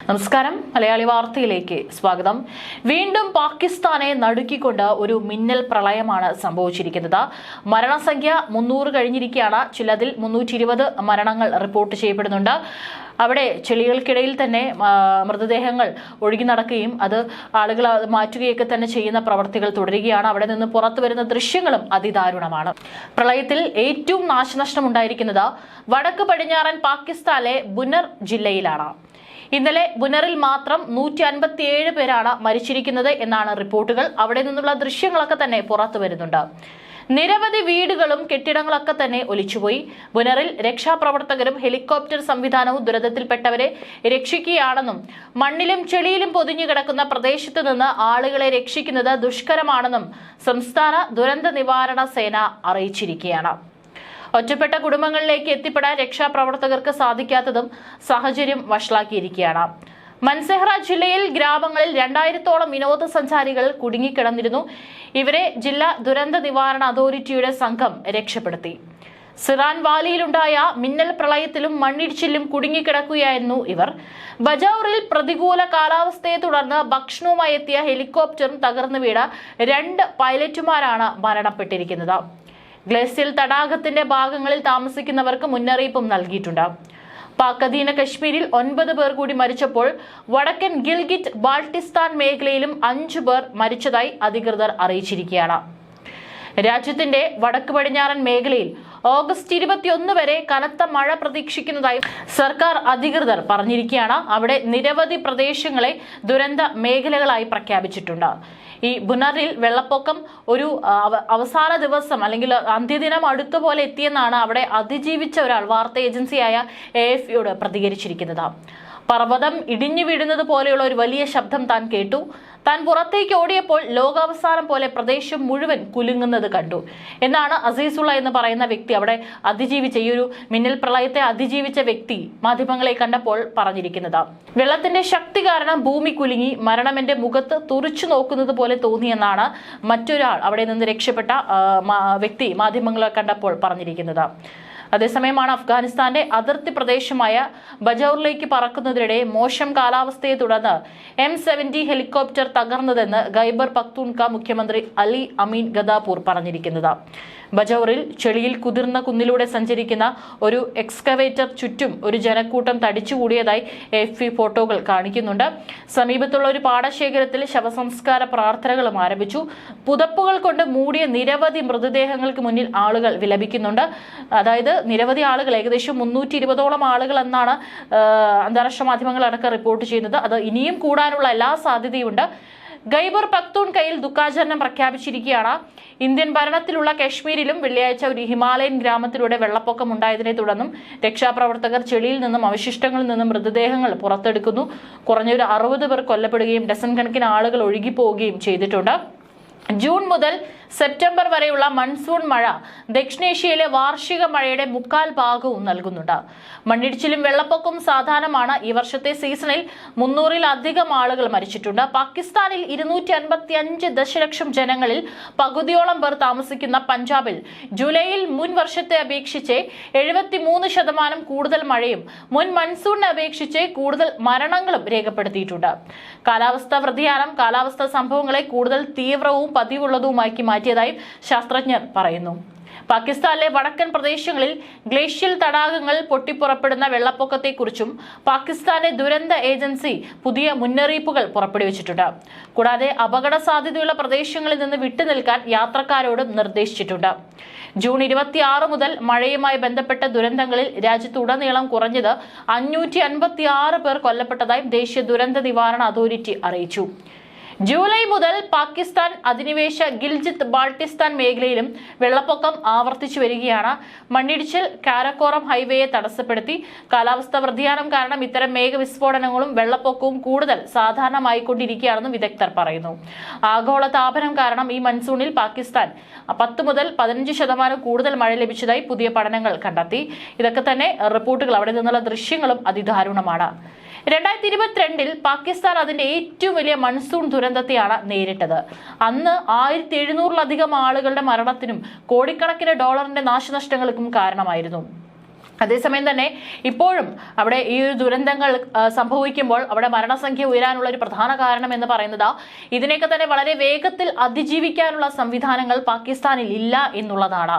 നമസ്കാരം. മലയാളി വാർത്തയിലേക്ക് സ്വാഗതം. വീണ്ടും പാകിസ്ഥാനെ നടുക്കിക്കൊണ്ട് ഒരു മിന്നൽ പ്രളയമാണ് സംഭവിച്ചിരിക്കുന്നത്. മരണസംഖ്യ 300 കഴിഞ്ഞിരിക്കുകയാണ്. ചിലതിൽ 320 മരണങ്ങൾ റിപ്പോർട്ട് ചെയ്യപ്പെടുന്നുണ്ട്. അവിടെ ചെളികൾക്കിടയിൽ തന്നെ മൃതദേഹങ്ങൾ ഒഴുകി നടക്കുകയും അത് ആളുകൾ മാറ്റുകയൊക്കെ തന്നെ ചെയ്യുന്ന പ്രവർത്തികൾ തുടരുകയാണ്. അവിടെ നിന്ന് പുറത്തു വരുന്ന ദൃശ്യങ്ങളും അതിദാരുണമാണ്. പ്രളയത്തിൽ ഏറ്റവും നാശനഷ്ടം ഉണ്ടായിരിക്കുന്നത് വടക്ക് പടിഞ്ഞാറൻ പാകിസ്ഥാനിലെ ബുനർ ജില്ലയിലാണ്. ഇന്നലെ ബുനറിൽ മാത്രം 157 പേരാണ് മരിച്ചിരിക്കുന്നത് എന്നാണ് റിപ്പോർട്ടുകൾ. അവിടെ നിന്നുള്ള ദൃശ്യങ്ങളൊക്കെ തന്നെ പുറത്തു വരുന്നുണ്ട്. നിരവധി വീടുകളും കെട്ടിടങ്ങളൊക്കെ തന്നെ ഒലിച്ചുപോയി. ബുനറിൽ രക്ഷാപ്രവർത്തകരും ഹെലികോപ്റ്റർ സംവിധാനവും ദുരന്തത്തിൽപ്പെട്ടവരെ രക്ഷിക്കുകയാണെന്നും മണ്ണിലും ചെളിയിലും പൊതിഞ്ഞു കിടക്കുന്ന പ്രദേശത്ത് നിന്ന് ആളുകളെ രക്ഷിക്കുന്നത് ദുഷ്കരമാണെന്നും സംസ്ഥാന ദുരന്ത നിവാരണ സേന അറിയിച്ചിരിക്കുകയാണ്. ഒറ്റപ്പെട്ട കുടുംബങ്ങളിലേക്ക് എത്തിപ്പെടാൻ രക്ഷാപ്രവർത്തകർക്ക് സാധിക്കാത്തതും സാഹചര്യം വഷളാക്കിയിരിക്കുകയാണ്. മൻസെഹ്റ ജില്ലയിൽ ഗ്രാമങ്ങളിൽ 2000-ഓളം വിനോദസഞ്ചാരികൾ കുടുങ്ങിക്കിടന്നിരുന്നു. ഇവരെ ജില്ലാ ദുരന്ത നിവാരണ അതോറിറ്റിയുടെ സംഘം രക്ഷപ്പെടുത്തി. സിറാൻ വാലിയിലുണ്ടായ മിന്നൽ പ്രളയത്തിലും മണ്ണിടിച്ചിലും കുടുങ്ങിക്കിടക്കുകയായിരുന്നു ഇവർ. ബജൌറിൽ പ്രതികൂല കാലാവസ്ഥയെ തുടർന്ന് ഭക്ഷണവുമായി എത്തിയ ഹെലികോപ്റ്ററും തകർന്നു വീണ 2 പൈലറ്റുമാരാണ് മരണപ്പെട്ടിരിക്കുന്നത്. ഗ്ലേസിയൽ തടാകത്തിന്റെ ഭാഗങ്ങളിൽ താമസിക്കുന്നവർക്ക് മുന്നറിയിപ്പും നൽകിയിട്ടുണ്ട്. പാക് അധീന കശ്മീരിൽ 9 പേർ കൂടി മരിച്ചപ്പോൾ വടക്കൻ ഗിൽഗിറ്റ് ബാൾട്ടിസ്ഥാൻ മേഖലയിലും 5 പേർ മരിച്ചതായി അധികൃതർ അറിയിച്ചിരിക്കുകയാണ്. രാജ്യത്തിന്റെ വടക്ക് പടിഞ്ഞാറൻ മേഖലയിൽ ഓഗസ്റ്റ് 21 വരെ കനത്ത മഴ പ്രതീക്ഷിക്കുന്നതായി സർക്കാർ അധികൃതർ പറഞ്ഞിരിക്കുകയാണ്. അവിടെ നിരവധി പ്രദേശങ്ങളെ ദുരന്ത മേഖലകളായി പ്രഖ്യാപിച്ചിട്ടുണ്ട്. ഈ ബുനറിൽ വെള്ളപ്പൊക്കം ഒരു അവസാന ദിവസം അല്ലെങ്കിൽ അന്ത്യദിനം അടുത്തുപോലെ എത്തിയെന്നാണ് അവിടെ അതിജീവിച്ച ഒരാൾ വാർത്താ ഏജൻസിയായ AFPയോട് പ്രതികരിച്ചിരിക്കുന്നത്. പർവ്വതം ഇടിഞ്ഞു വീഴുന്നത് പോലെയുള്ള ഒരു വലിയ ശബ്ദം താൻ കേട്ടു. താൻ പുറത്തേക്ക് ഓടിയപ്പോൾ ലോകാവസാനം പോലെ പ്രദേശം മുഴുവൻ കുലുങ്ങുന്നത് കണ്ടു എന്നാണ് അസീസുള്ള എന്ന് പറയുന്ന വ്യക്തി, അവിടെ അതിജീവിച്ച ഈ ഒരു മിന്നൽ പ്രളയത്തെ അതിജീവിച്ച വ്യക്തി മാധ്യമങ്ങളെ കണ്ടപ്പോൾ പറഞ്ഞിരിക്കുന്നത്. വെള്ളത്തിന്റെ ശക്തി കാരണം ഭൂമി കുലുങ്ങി, മരണം എന്റെ മുഖത്ത് തുറിച്ചു നോക്കുന്നത് പോലെ തോന്നിയെന്നാണ് മറ്റൊരാൾ അവിടെ നിന്ന് രക്ഷപ്പെട്ട വ്യക്തി മാധ്യമങ്ങളെ കണ്ടപ്പോൾ പറഞ്ഞിരിക്കുന്നത്. അതേസമയമാണ് അഫ്ഗാനിസ്ഥാന്റെ അതിർത്തി പ്രദേശമായ ബജൌറിലേക്ക് പറക്കുന്നതിനിടെ മോശം കാലാവസ്ഥയെ തുടർന്ന് M70 ഹെലികോപ്റ്റർ തകർന്നതെന്ന് ഖൈബർ പഖ്തൂൺഖ മുഖ്യമന്ത്രി അലി അമീൻ ഗദാപൂർ പറഞ്ഞിരിക്കുന്നത്. ബജൌറിൽ ചെളിയിൽ കുതിർന്ന കുന്നിലൂടെ സഞ്ചരിക്കുന്ന ഒരു എക്സ്കവേറ്റർ ചുറ്റും ഒരു ജനക്കൂട്ടം തടിച്ചുകൂടിയതായി AFP ഫോട്ടോകൾ കാണിക്കുന്നുണ്ട്. സമീപത്തുള്ള ഒരു പാടശേഖരത്തിൽ ശവസംസ്കാര പ്രാർത്ഥനകളും ആരംഭിച്ചു. പുതപ്പുകൾ കൊണ്ട് മൂടിയ നിരവധി മൃതദേഹങ്ങൾക്ക് മുന്നിൽ ആളുകൾ വിലപിക്കുന്നുണ്ട്. അതായത് നിരവധി ആളുകൾ, ഏകദേശം 320ഓളം ആളുകൾ എന്നാണ് അന്താരാഷ്ട്ര മാധ്യമങ്ങൾ അടക്കം റിപ്പോർട്ട് ചെയ്യുന്നത്. അത് ഇനിയും കൂടാനുള്ള എല്ലാ സാധ്യതയുണ്ട്. ഖൈബർ പഖ്തൂൺഖയിൽ ദുഃഖാചരണം പ്രഖ്യാപിച്ചിരിക്കുകയാണ്. ഇന്ത്യൻ ഭരണത്തിലുള്ള കശ്മീരിലും വെള്ളിയാഴ്ച ഒരു ഹിമാലയൻ ഗ്രാമത്തിലൂടെ വെള്ളപ്പൊക്കം ഉണ്ടായതിനെ തുടർന്നും രക്ഷാപ്രവർത്തകർ ചെളിയിൽ നിന്നും അവശിഷ്ടങ്ങളിൽ നിന്നും മൃതദേഹങ്ങൾ പുറത്തെടുക്കുന്നു. കുറഞ്ഞൊരു 60 പേർ കൊല്ലപ്പെടുകയും ഡസൻ കണക്കിന് ആളുകൾ ഒഴുകിപ്പോവുകയും ചെയ്തിട്ടുണ്ട്. ജൂൺ മുതൽ സെപ്റ്റംബർ വരെയുള്ള മൺസൂൺ മഴ ദക്ഷിണേഷ്യയിലെ വാർഷിക മഴയുടെ 1/4 ഭാഗവും നൽകുന്നുണ്ട്. മണ്ണിടിച്ചിലും വെള്ളപ്പൊക്കവും സാധാരണമാണ്. ഈ വർഷത്തെ സീസണിൽ 300-ലധികം ആളുകൾ മരിച്ചിട്ടുണ്ട്. പാകിസ്ഥാനിൽ 255 ദശലക്ഷം ജനങ്ങളിൽ പകുതിയോളം പേർ താമസിക്കുന്ന പഞ്ചാബിൽ ജൂലൈയിൽ മുൻ വർഷത്തെ അപേക്ഷിച്ച് 73% കൂടുതൽ മഴയും മുൻ മൺസൂണിനെ അപേക്ഷിച്ച് കൂടുതൽ മരണങ്ങളും രേഖപ്പെടുത്തിയിട്ടുണ്ട്. കാലാവസ്ഥാ വ്യതിയാനം കാലാവസ്ഥാ സംഭവങ്ങളെ കൂടുതൽ തീവ്രവും പതിവുള്ളതുമാക്കി മാറ്റിയതായും ശാസ്ത്രജ്ഞർ പറയുന്നു. പാകിസ്ഥാനിലെ വടക്കൻ പ്രദേശങ്ങളിൽ ഗ്ലേഷ്യൽ തടാകങ്ങൾ പൊട്ടിപ്പുറപ്പെടുന്ന വെള്ളപ്പൊക്കത്തെക്കുറിച്ചും പാകിസ്ഥാന്റെ ദുരന്ത ഏജൻസി പുതിയ മുന്നറിയിപ്പുകൾ പുറപ്പെടുവിച്ചിട്ടുണ്ട്. കൂടാതെ അപകട സാധ്യതയുള്ള പ്രദേശങ്ങളിൽ നിന്ന് വിട്ടുനിൽക്കാൻ യാത്രക്കാരോടും നിർദ്ദേശിച്ചിട്ടുണ്ട്. ജൂൺ 26 മുതൽ മഴയുമായി ബന്ധപ്പെട്ട ദുരന്തങ്ങളിൽ രാജ്യത്തുടനീളം കുറഞ്ഞത് 556 പേർ കൊല്ലപ്പെട്ടതായും ദേശീയ ദുരന്ത നിവാരണ അതോറിറ്റി അറിയിച്ചു. ജൂലൈ മുതൽ പാകിസ്ഥാൻ അധിനിവേശ ഗിൽജിത്ത് ബാൾട്ടിസ്ഥാൻ മേഖലയിലും വെള്ളപ്പൊക്കം ആവർത്തിച്ചു വരികയാണ്. മണ്ണിടിച്ചിൽ കാരക്കോറം ഹൈവേയെ തടസ്സപ്പെടുത്തി. കാലാവസ്ഥാ വ്യതിയാനം കാരണം ഇത്തരം മേഘവിസ്ഫോടനങ്ങളും വെള്ളപ്പൊക്കവും കൂടുതൽ സാധാരണമായിക്കൊണ്ടിരിക്കുകയാണെന്നും വിദഗ്ധർ പറയുന്നു. ആഗോള താപനം കാരണം ഈ മൺസൂണിൽ പാകിസ്ഥാൻ 10 മുതൽ 15% കൂടുതൽ മഴ ലഭിച്ചതായി പുതിയ പഠനങ്ങൾ കണ്ടെത്തി. ഇതൊക്കെ തന്നെ റിപ്പോർട്ടുകൾ, അവിടെ നിന്നുള്ള ദൃശ്യങ്ങളും അതിദാരുണമാണ്. 2022-ൽ പാകിസ്ഥാൻ അതിന്റെ ഏറ്റവും വലിയ മൺസൂൺ ദുരന്തത്തെയാണ് നേരിട്ടത്. അന്ന് 1700-ലധികം ആളുകളുടെ മരണത്തിനും കോടിക്കണക്കിന് ഡോളറിന്റെ നാശനഷ്ടങ്ങൾക്കും കാരണമായിരുന്നു. അതേസമയം തന്നെ ഇപ്പോഴും അവിടെ ഈ ഒരു ദുരന്തങ്ങൾ സംഭവിക്കുമ്പോൾ അവിടെ മരണസംഖ്യ ഉയരാനുള്ള ഒരു പ്രധാന കാരണം എന്ന് പറയുന്നത് ഇതിനെയൊക്കെ തന്നെ വളരെ വേഗത്തിൽ അതിജീവിക്കാനുള്ള സംവിധാനങ്ങൾ പാകിസ്ഥാനിൽ ഇല്ല എന്നുള്ളതാണ്.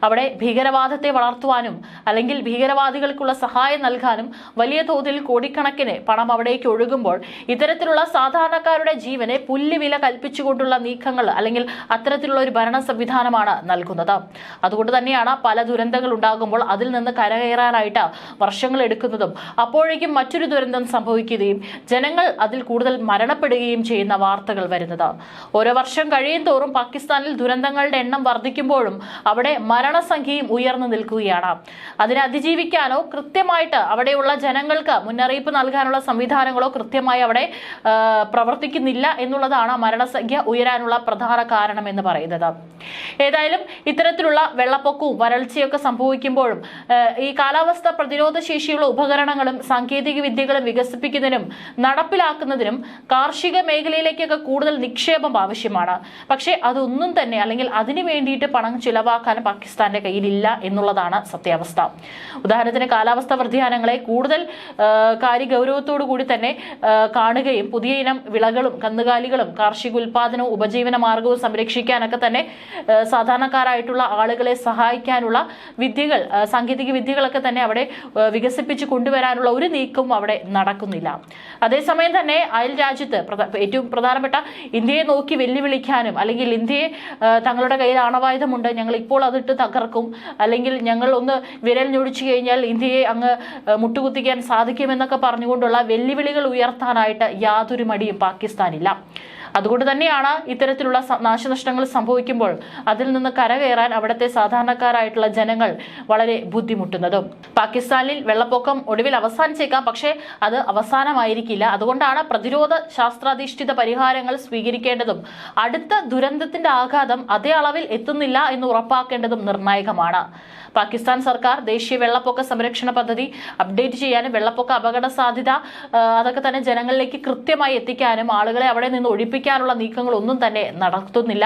അവിടെ ഭീകരവാദത്തെ വളർത്തുവാനും അല്ലെങ്കിൽ ഭീകരവാദികൾക്കുള്ള സഹായം നൽകാനും വലിയ തോതിൽ കോടിക്കണക്കിന് പണം അവിടേക്ക് ഒഴുകുമ്പോൾ ഇത്തരത്തിലുള്ള സാധാരണക്കാരുടെ ജീവനെ പുല്ലുവില കൽപ്പിച്ചുകൊണ്ടുള്ള നീക്കങ്ങൾ അല്ലെങ്കിൽ അത്തരത്തിലുള്ള ഒരു ഭരണ സംവിധാനമാണ് നൽകുന്നത്. അതുകൊണ്ട് തന്നെയാണ് പല ദുരന്തങ്ങൾ ഉണ്ടാകുമ്പോൾ അതിൽ നിന്ന് കയറാനായിട്ട് വർഷങ്ങൾ എടുക്കുന്നതും അപ്പോഴേക്കും മറ്റൊരു ദുരന്തം സംഭവിക്കുകയും ജനങ്ങൾ അതിൽ കൂടുതൽ മരണപ്പെടുകയും ചെയ്യുന്ന വാർത്തകൾ വരുന്നത്. ഓരോ വർഷം കഴിയും തോറും പാകിസ്ഥാനിൽ ദുരന്തങ്ങളുടെ എണ്ണം വർദ്ധിക്കുമ്പോഴും അവിടെ മരണസംഖ്യയും ഉയർന്നു നിൽക്കുകയാണ്. അതിനെ അതിജീവിക്കാനോ കൃത്യമായിട്ട് അവിടെയുള്ള ജനങ്ങൾക്ക് മുന്നറിയിപ്പ് നൽകാനുള്ള സംവിധാനങ്ങളോ കൃത്യമായി അവിടെ പ്രവർത്തിക്കുന്നില്ല എന്നുള്ളതാണ് മരണസംഖ്യ ഉയരാനുള്ള പ്രധാന കാരണം എന്ന് പറയുന്നത്. ഏതായാലും ഇത്തരത്തിലുള്ള വെള്ളപ്പൊക്കവും വരൾച്ചയൊക്കെ സംഭവിക്കുമ്പോഴും ഈ കാലാവസ്ഥ പ്രതിരോധ ശേഷിയുള്ള ഉപകരണങ്ങളും സാങ്കേതിക വിദ്യകളും വികസിപ്പിക്കുന്നതിനും നടപ്പിലാക്കുന്നതിനും കാർഷിക മേഖലയിലേക്കൊക്കെ കൂടുതൽ നിക്ഷേപം ആവശ്യമാണ്. പക്ഷേ അതൊന്നും തന്നെ അല്ലെങ്കിൽ അതിനു വേണ്ടിയിട്ട് പണം ചിലവാക്കാൻ പാകിസ്ഥാന്റെ കയ്യിലില്ല എന്നുള്ളതാണ് സത്യാവസ്ഥ. ഉദാഹരണത്തിന് കാലാവസ്ഥ വ്യതിയാനങ്ങളെ കൂടുതൽ കാര്യഗൗരവത്തോടു കൂടി തന്നെ കാണുകയും പുതിയ ഇനം വിളകളും കന്നുകാലികളും കാർഷിക ഉൽപാദനവും ഉപജീവന മാർഗവും സംരക്ഷിക്കാനൊക്കെ തന്നെ സാധാരണക്കാരായിട്ടുള്ള ആളുകളെ സഹായിക്കാനുള്ള വിദ്യകൾ സാങ്കേതിക വിദ്യകളൊക്കെ തന്നെ അവിടെ വികസിപ്പിച്ച് കൊണ്ടുവരാനുള്ള ഒരു നീക്കവും അവിടെ നടക്കുന്നില്ല. അതേസമയം തന്നെ അയൽ രാജ്യത്ത് ഏറ്റവും പ്രധാനപ്പെട്ട ഇന്ത്യയെ നോക്കി വെല്ലുവിളിക്കാനും അല്ലെങ്കിൽ ഇന്ത്യയെ തങ്ങളുടെ കയ്യിൽ ആണവായുധമുണ്ട്, ഞങ്ങൾ ഇപ്പോൾ അതിട്ട് തകർക്കും, അല്ലെങ്കിൽ ഞങ്ങൾ ഒന്ന് വിരൽ ഞൊടിച്ചു കഴിഞ്ഞാൽ ഇന്ത്യയെ അങ്ങ് മുട്ടുകുത്തിക്കാൻ സാധിക്കുമെന്നൊക്കെ പറഞ്ഞുകൊണ്ടുള്ള വെല്ലുവിളികൾ ഉയർത്താനായിട്ട് യാതൊരു മടിയും പാകിസ്ഥാനില്ല. അതുകൊണ്ട് തന്നെയാണ് ഇത്തരത്തിലുള്ള നാശനഷ്ടങ്ങൾ സംഭവിക്കുമ്പോൾ അതിൽ നിന്ന് കരകയറാൻ അവിടുത്തെ സാധാരണക്കാരായിട്ടുള്ള ജനങ്ങൾ വളരെ ബുദ്ധിമുട്ടുന്നതും. പാകിസ്ഥാനിൽ വെള്ളപ്പൊക്കം ഒടുവിൽ അവസാനിച്ചേക്കാം, പക്ഷേ അത് അവസാനമായിരിക്കില്ല. അതുകൊണ്ടാണ് പ്രതിരോധ ശാസ്ത്രാധിഷ്ഠിത പരിഹാരങ്ങൾ സ്വീകരിക്കേണ്ടതും അടുത്ത ദുരന്തത്തിന്റെ ആഘാതം അതേ അളവിൽ എത്തുന്നില്ല എന്ന് ഉറപ്പാക്കേണ്ടതും നിർണായകമാണ്. പാകിസ്ഥാൻ സർക്കാർ ദേശീയ വെള്ളപ്പൊക്ക സംരക്ഷണ പദ്ധതി അപ്ഡേറ്റ് ചെയ്യാനും വെള്ളപ്പൊക്ക അപകട സാധ്യത അതൊക്കെ തന്നെ ജനങ്ങളിലേക്ക് കൃത്യമായി എത്തിക്കാനും ആളുകളെ അവിടെ നിന്ന് ഒഴിപ്പിക്കാനുള്ള നീക്കങ്ങളൊന്നും തന്നെ നടത്തുന്നില്ല.